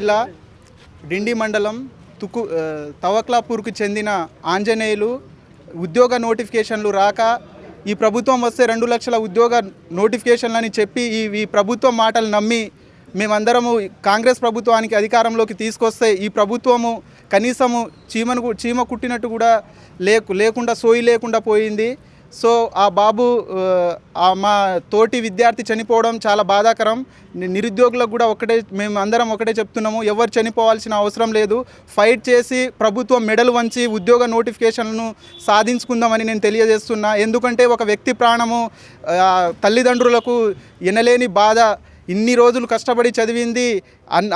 జిల్లా డిండి మండలం తవక్లాపూర్కు చెందిన ఆంజనేయులు ఉద్యోగ నోటిఫికేషన్లు రాక ఈ ప్రభుత్వం వస్తే 2 లక్షల ఉద్యోగ నోటిఫికేషన్లని చెప్పి ఈ ప్రభుత్వం మాటలు నమ్మి మేమందరము కాంగ్రెస్ ప్రభుత్వానికి అధికారంలోకి తీసుకొస్తే ఈ ప్రభుత్వము కనీసము చీమ కుట్టినట్టు కూడా లేకుండా సోయి లేకుండా పోయింది. సో ఆ బాబు మా తోటి విద్యార్థి చనిపోవడం చాలా బాధాకరం. నిరుద్యోగులకు కూడా మేము అందరం ఒకటే చెప్తున్నాము, ఎవరు చనిపోవాల్సిన అవసరం లేదు. ఫైట్ చేసి ప్రభుత్వం మెడలు వంచి ఉద్యోగ నోటిఫికేషన్లను సాధించుకుందామని నేను తెలియజేస్తున్నా. ఎందుకంటే ఒక వ్యక్తి ప్రాణము తల్లిదండ్రులకు ఎనలేని బాధ. ఇన్ని రోజులు కష్టపడి చదివింది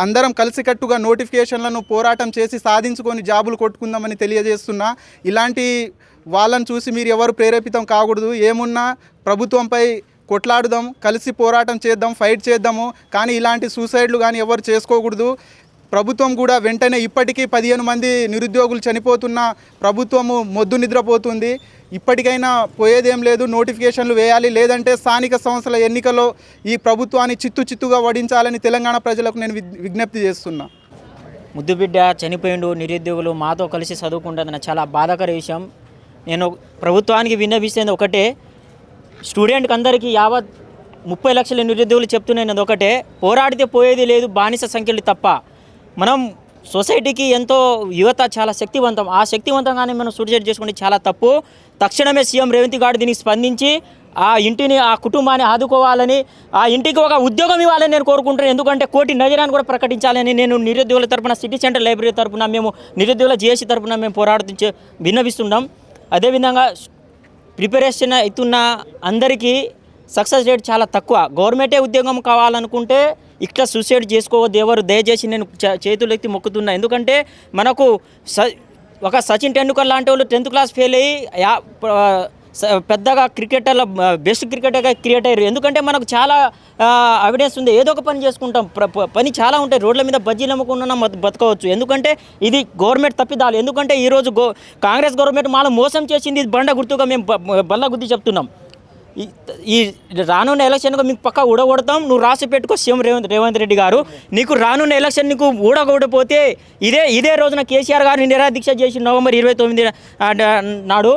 అందరం కలిసికట్టుగా నోటిఫికేషన్లను పోరాటం చేసి సాధించుకొని జాబులు కొట్టుకుందామని తెలియజేస్తున్నా. ఇలాంటి వాళ్ళని చూసి మీరు ఎవరు ప్రేరేపితం కాకూడదు. ఏమున్నా ప్రభుత్వంపై కొట్లాడుదాం, కలిసి పోరాటం చేద్దాం, ఫైట్ చేద్దాము. కానీ ఇలాంటి సూసైడ్లు కానీ ఎవరు చేసుకోకూడదు. ప్రభుత్వం కూడా వెంటనే ఇప్పటికీ 15 మంది నిరుద్యోగులు చనిపోతున్నా ప్రభుత్వము మొద్దు నిద్రపోతుంది. ఇప్పటికైనా పోయేదేం లేదు, నోటిఫికేషన్లు వేయాలి. లేదంటే స్థానిక సంస్థల ఎన్నికల్లో ఈ ప్రభుత్వాన్ని చిత్తుగా వడించాలని తెలంగాణ ప్రజలకు నేను విజ్ఞప్తి చేస్తున్నా. ముద్దుబిడ్డ చనిపోయిండు, నిరుద్యోగులు మాతో కలిసి చదువుకుంటుందని చాలా బాధాకర విషయం. నేను ప్రభుత్వానికి విన్నవిస్తుంది ఒకటే, స్టూడెంట్కి అందరికీ యావత్ 30 లక్షల నిరుద్యోగులు చెప్తున్నాను ఒకటే, పోరాడితే పోయేది లేదు, బానిస సంఖ్యలు తప్ప. మనం సొసైటీకి ఎంతో యువత చాలా శక్తివంతం, ఆ శక్తివంతంగానే మనం సూసైడ్ చేసుకుంటే చాలా తప్పు. తక్షణమే సీఎం రేవంత్ గారు దీనికి స్పందించి ఆ కుటుంబాన్ని ఆదుకోవాలని, ఆ ఇంటికి ఒక ఉద్యోగం ఇవ్వాలని నేను కోరుకుంటున్నాను. ఎందుకంటే కోటి నజరాన్ని కూడా ప్రకటించాలని నేను నిరుద్యోగుల తరపున, సిటీ సెంటర్ లైబ్రరీ తరపున, మేము నిరుద్యోగుల జేఏసీ తరపున మేము పోరాడుతూ విన్నవిస్తున్నాం. అదేవిధంగా ప్రిపరేషన్ అవుతున్న అందరికీ సక్సెస్ రేట్ చాలా తక్కువ. గవర్నమెంటే ఉద్యోగం కావాలనుకుంటే ఇట్లా సూసైడ్ చేసుకోవద్దు ఎవరు, దయచేసి నేను చేతులు ఎత్తి మొక్కుతున్నా. ఎందుకంటే మనకు ఒక సచిన్ టెండూల్కర్ లాంటి వాళ్ళు 10th క్లాస్ ఫెయిల్ అయ్యి పెద్దగా క్రికెటర్ల బెస్ట్ క్రికెటర్గా క్రియేట్ అయ్యారు. ఎందుకంటే మనకు చాలా ఎవిడెన్స్ ఉంది, ఏదో ఒక పని చేసుకుంటాం, పని చాలా ఉంటాయి. రోడ్ల మీద బజ్జీలు అమ్ముకున్నా బతకవచ్చు. ఎందుకంటే ఇది గవర్నమెంట్ తప్పిదాలు. ఎందుకంటే ఈరోజు కాంగ్రెస్ గవర్నమెంట్ మాలో మోసం చేసింది, బండ గుర్తుగా మేము బల్ల గుర్తు చెప్తున్నాం. ఈ రానున్న ఎలక్షన్కు మీకు పక్కా ఊడగొడతాం. నువ్వు రాసి పెట్టుకో సీఎం రేవంత్ రెడ్డి గారు, నీకు రానున్న ఎలక్షన్ నీకు ఊడగొడపోతే ఇదే రోజున కేసీఆర్ గారిని నిరాదీక్ష చేసి November 29 నాడు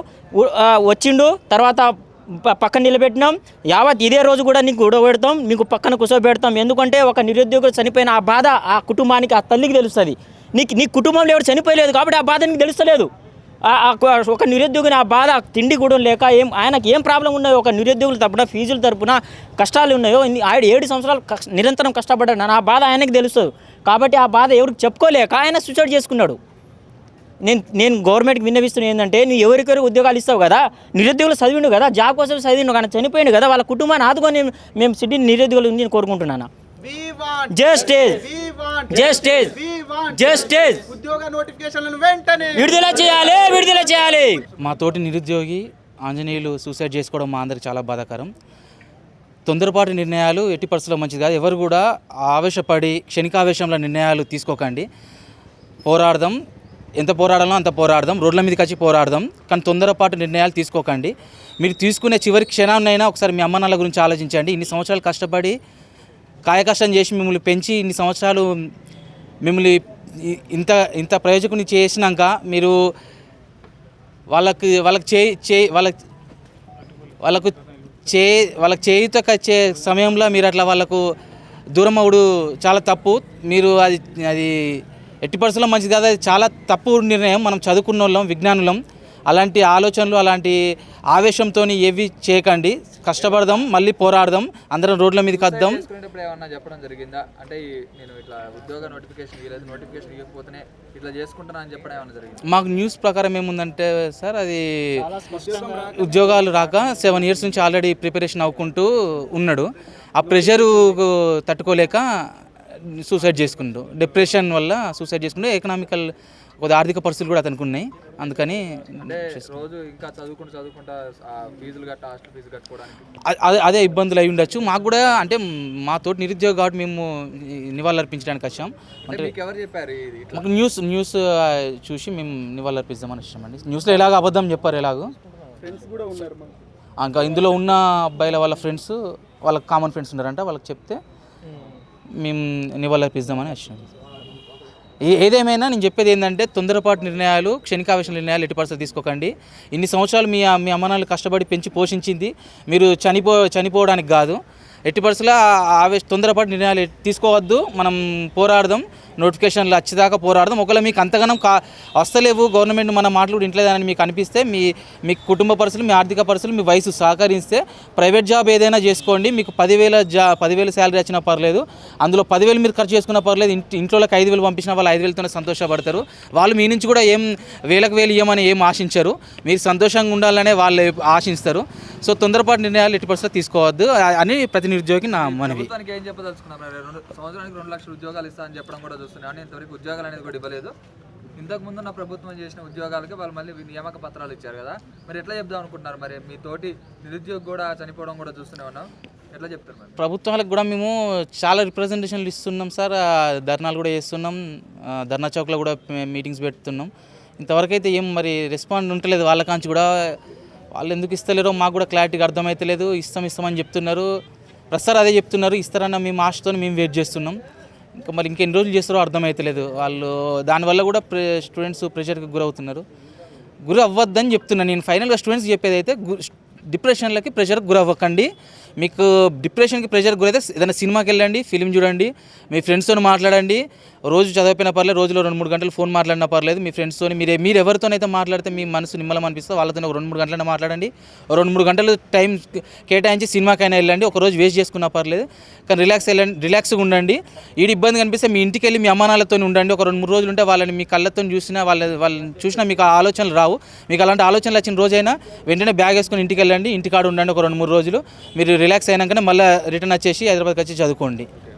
వచ్చిండు. తర్వాత పక్కన నిలబెట్టినాం. యావత్ ఇదే రోజు కూడా నీకు ఊడగొడతాం, మీకు పక్కన కూర్చోబెడతాం. ఎందుకంటే ఒక నిరుద్యోగులు చనిపోయిన ఆ బాధ ఆ కుటుంబానికి, ఆ తల్లికి తెలుస్తుంది. నీ కుటుంబంలో ఎవరు చనిపోయలేదు కాబట్టి ఆ బాధ నీకు తెలుస్తలేదు. ఒక నిరుద్యోగిని ఆ బాధ, తిండి కూడా లేక ఆయనకి ఏం ప్రాబ్లం ఉన్నాయో, ఒక నిరుద్యోగుల తరపున ఫీజుల తరపున కష్టాలు ఉన్నాయో, ఆయన 7 సంవత్సరాలు నిరంతరం కష్టపడ్డాడు, ఆ బాధ ఆయనకి తెలుస్తుంది. కాబట్టి ఆ బాధ ఎవరికి చెప్పుకోలేక ఆయన సూసైడ్ చేసుకున్నాడు. నేను గవర్నమెంట్కి విన్నవిస్తున్నా ఏంటంటే, నువ్వు ఎవరికెవరు ఉద్యోగాలు ఇస్తావు కదా, నిరుద్యోగులు చదివిండు కదా, జాబ్ కోసం చదివిండు కానీ చనిపోయిండు కదా, వాళ్ళ కుటుంబాన్ని ఆదుకొని మేము సిటీ నిరుద్యోగులు ఉంది కోరుకుంటున్నాను. విడుదల చేయాలి. మా తోటి నిరుద్యోగి ఆంజనేయులు సూసైడ్ చేసుకోవడం మా అందరికి చాలా బాధాకరం. తొందరపాటు నిర్ణయాలు ఎట్టి పరిస్థితుల్లో మంచిది కాదు. ఎవరు కూడా ఆవేశపడి క్షణికావేశంలో నిర్ణయాలు తీసుకోకండి. పోరాడదాం, ఎంత పోరాడాలో అంత పోరాడదాం, రోడ్ల మీదకి వచ్చి పోరాడదాం. కానీ తొందరపాటు నిర్ణయాలు తీసుకోకండి. మీరు తీసుకునే చివరి క్షణాన్నైనా ఒకసారి మీ అమ్మ నాన్నల గురించి ఆలోచించండి. ఇన్ని సంవత్సరాలు కష్టపడి కాయకష్టం చేసి మిమ్మల్ని పెంచి ఇన్ని సంవత్సరాలు మిమ్మల్ని ఇంత ప్రయోజకుని చేసినాక మీరు వాళ్ళకి చేయుతకు వచ్చే సమయంలో మీరు అట్లా వాళ్ళకు దూరం అవ్వడు చాలా తప్పు. మీరు అది ఎట్టి పరిస్థితుల్లో మంచిది కాదు, అది చాలా తప్పు నిర్ణయం. మనం చదువుకున్న వాళ్ళం, విజ్ఞానులం. అలాంటి ఆలోచనలు, అలాంటి ఆవేశంతో ఏవి చేయకండి. కష్టపడదాం, మళ్ళీ పోరాడదాం, అందరం రోడ్ల మీదకి వద్దాం. ఏమన్నా చెప్పడం జరిగిందా అంటే, నేను ఇట్లా ఉద్యోగ నోటిఫికేషన్ ఇవ్వకపోతేనే ఇట్లా చేసుకుంటున్నా అని చెప్పడం ఏమన్నా జరిగింది? మాకు న్యూస్ ప్రకారం ఏముందంటే సార్, అది ఉద్యోగాలు రాక 7 years నుంచి ఆల్రెడీ ప్రిపరేషన్ అవ్వుకుంటూ ఉన్నాడు. ఆ ప్రెషరు తట్టుకోలేక సూసైడ్ చేసుకుంటూ, డిప్రెషన్ వల్ల సూసైడ్ చేసుకుంటూ, ఎకనామికల్ ఆర్థిక పరిస్థితులు కూడా అతనికి ఉన్నాయి. అందుకని రోజు ఇంకా చదువుకుంటా ఫీజులు గట్ట, హాస్టల్ ఫీజు కట్టుకోవడానికి అదే ఇబ్బందులు అయి ఉండొచ్చు. మాకు కూడా అంటే మా తోటి నిరుద్యోగం కాబట్టి మేము నివాళులర్పించడానికి వచ్చాం. అంటే ఎవరు చెప్పారు? మాకు న్యూస్ చూసి మేము నివాళులర్పిద్దామని వచ్చామండి. న్యూస్లో ఎలాగో అబద్ధం చెప్పారు, ఎలాగో ఫ్రెండ్స్ కూడా ఉన్నారు. ఇంకా ఇందులో ఉన్న అబ్బాయిల వాళ్ళ ఫ్రెండ్స్, వాళ్ళకి కామన్ ఫ్రెండ్స్ ఉన్నారంట, వాళ్ళకి చెప్తే మేము నివాళులర్పిద్దామని వచ్చాము. ఏదేమైనా నేను చెప్పేది ఏంటంటే తొందరపాటు నిర్ణయాలు, క్షణికావేశ నిర్ణయాలు ఎట్టి పరిస్థితుల్లో తీసుకోకండి. ఇన్ని సంవత్సరాలు మీ అమ్మనాన్నలు కష్టపడి పెంచి పోషించింది మీరు చనిపోవడానికి కాదు. ఎట్టి పరిస్థితుల్లో తొందరపాటు నిర్ణయాలు తీసుకోవద్దు. మనం పోరాడదాం, నోటిఫికేషన్లు వచ్చేదాకా పోరాడదాం. ఒకవేళ మీకు అంతగానం వస్తలేవు, గవర్నమెంట్ మన మాటలు కూడా ఇంట్లేదని మీకు అనిపిస్తే మీ కుటుంబ పరిస్థితులు, మీ ఆర్థిక పరిస్థితులు, మీ వయసు సహకరిస్తే ప్రైవేట్ జాబ్ ఏదైనా చేసుకోండి. మీకు 10,000 శాలరీ వచ్చినా పర్లేదు, అందులో 10,000 మీరు ఖర్చు చేసుకున్నా పర్లేదు. ఇంట్లోకి 5,000 పంపించిన వాళ్ళు 5,000తోనే సంతోషపడతారు. వాళ్ళు మీ నుంచి కూడా ఏం వేలకు ఇవ్వమని ఏం ఆశించరు. మీరు సంతోషంగా ఉండాలనే వాళ్ళు ఆశిస్తారు. సో తొందరపాటు నిర్ణయాలు ఎట్టి పరిస్థితుల్లో తీసుకోవద్దు అని ప్రతి నిరుద్యోగి నా మనవి. ప్రభుత్వానికి ఏం చెప్పదలుచుకున్నారు? సంవత్సరానికి 2 లక్షల ఉద్యోగాలు ఇస్తా అని చెప్పడం కూడా చూస్తున్నాను. కానీ ఇంతవరకు ఉద్యోగాలు అనేది కూడా ఇవ్వలేదు. ఇంతకుముందు నా ప్రభుత్వం చేసిన ఉద్యోగాలకి వాళ్ళు మళ్ళీ నియామక పత్రాలు ఇచ్చారు కదా, మరి ఎట్లా చెప్దాం అనుకుంటున్నారు? మరి మీ తోటి నిరుద్యోగి కూడా చనిపోవడం కూడా చూస్తూనే ఉన్నాం, ఎట్లా చెప్తారు మరి? ప్రభుత్వాలకు కూడా మేము చాలా రిప్రజెంటేషన్లు ఇస్తున్నాం సార్, ధర్నాలు కూడా చేస్తున్నాం, ధర్నా చౌక్లో కూడా మీటింగ్స్ పెడుతున్నాం. ఇంతవరకు అయితే ఏం మరి రెస్పాండ్ ఉండలేదు. వాళ్ళ కాంచి కూడా వాళ్ళు ఎందుకు ఇస్తలేరో మాకు కూడా క్లారిటీగా అర్థమవుతలేదు. ఇస్తామని చెప్తున్నారు, ప్రస్తుతం అదే చెప్తున్నారు. ఇస్తారన్న మేము ఆశతో మేము వెయిట్ చేస్తున్నాం. ఇంకా మరి ఇంకెన్ని రోజులు చేస్తారో అర్థమవుతలేదు. వాళ్ళు దానివల్ల కూడా స్టూడెంట్స్ ప్రెషర్కి గురవుతున్నారు. గురి అవ్వద్దని చెప్తున్నాను నేను. ఫైనల్గా స్టూడెంట్స్ చెప్పేది అయితే డిప్రెషన్లకి ప్రెషర్కి గురవ్వకండి. మీకు డిప్రెషన్కి ప్రెషర్ గురైతే ఏదైనా సినిమాకి వెళ్ళండి, ఫిలిం చూడండి, మీ ఫ్రెండ్స్తో మాట్లాడండి. రోజు చదివిపోయినా పర్లేదు, రోజులో 2-3 గంటలు ఫోన్ మాట్లాడినా పర్లేదు. మీ ఫ్రెండ్స్తో మీరు ఎవరితోనైతే మాట్లాడితే మీ మనసు నిమ్మలం అనిపిస్తే వాళ్ళతో ఒక 2-3 గంటలైనా మాట్లాడండి. 2-3 గంటలు టైం కేటాయించి సినిమాకైనా వెళ్ళండి. ఒక రోజు వేస్ట్ చేసుకున్నా పర్లేదు, కానీ రిలాక్స్గా ఉండండి. ఈ ఇబ్బంది కనిపిస్తే మీ ఇంటికి వెళ్ళి మీ అమ్మానాలతో ఉండండి. ఒక 2-3 రోజులు ఉంటే వాళ్ళని మీ కళ్ళతో చూసినా వాళ్ళని చూసినా మీకు ఆలోచనలు రావు. మీకు అలాంటి ఆలోచనలు వచ్చిన రోజైనా వెంటనే బ్యాగ్ వేసుకొని ఇంటికి వెళ్ళండి, ఇంటికాడ ఉండండి ఒక 2-3 రోజులు. మీరు రిలాక్స్ అయినాకనే మళ్ళీ రిటర్న్ వచ్చేసి హైదరాబాద్కి వచ్చి చదువుకోండి.